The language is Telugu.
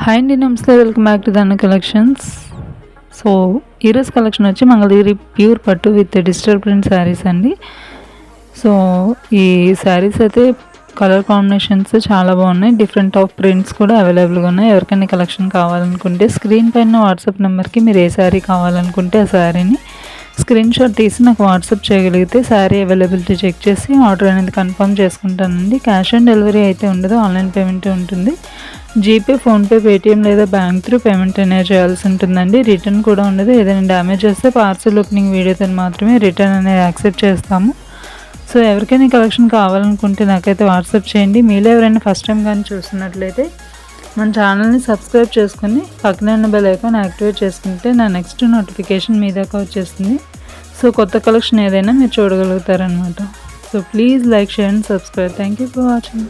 హాయ్ అండి, నమస్తే. Welcome back to Dhanu collections. So ఈరోజు కలెక్షన్ వచ్చి మంగళగిరి ప్యూర్ పట్టు విత్ డిజిటల్ ప్రింట్ శారీస్ అండి. సో ఈ శారీస్ అయితే కలర్ కాంబినేషన్స్ చాలా బాగున్నాయి. డిఫరెంట్ ఆఫ్ ప్రింట్స్ కూడా అవైలబుల్గా ఉన్నాయి. ఎవరికైనా కలెక్షన్ కావాలనుకుంటే స్క్రీన్ పైన వాట్సాప్ నెంబర్కి మీరు ఏ శారీ కావాలనుకుంటే ఆ శారీని స్క్రీన్ షాట్ తీసి నాకు వాట్సాప్ చేయగలిగితే శారీ అవైలబిలిటీ చెక్ చేసి ఆర్డర్ అనేది కన్ఫర్మ్ చేసుకుంటానండి. క్యాష్ ఆన్ డెలివరీ అయితే ఉండదు, ఆన్లైన్ పేమెంట్ ఉంటుంది. జీపే, ఫోన్పే, పేటిఎం లేదా బ్యాంక్ త్రూ పేమెంట్ అనేది చేయాల్సి ఉంటుందండి. రిటర్న్ కూడా ఉండదు. ఏదైనా డ్యామేజ్ వస్తే పార్సల్ ఓపెనింగ్ వీడియోతో మాత్రమే రిటర్న్ అనేది యాక్సెప్ట్ చేస్తాము. సో ఎవరికైనా కలెక్షన్ కావాలనుకుంటే నాకైతే వాట్సాప్ చేయండి. మీలో ఎవరైనా ఫస్ట్ టైం కానీ చూస్తున్నట్లయితే మన ఛానల్ని సబ్స్క్రైబ్ చేసుకుని పక్కనే ఉన్న బెల్ ఐకాన్ యాక్టివేట్ చేసుకుంటే నా నెక్స్ట్ నోటిఫికేషన్ మీ దాకా వచ్చేస్తుంది. సో కొత్త కలెక్షన్ ఏదైనా మీరు చూడగలుగుతారనమాట. So please like, share and subscribe. Thank you for watching.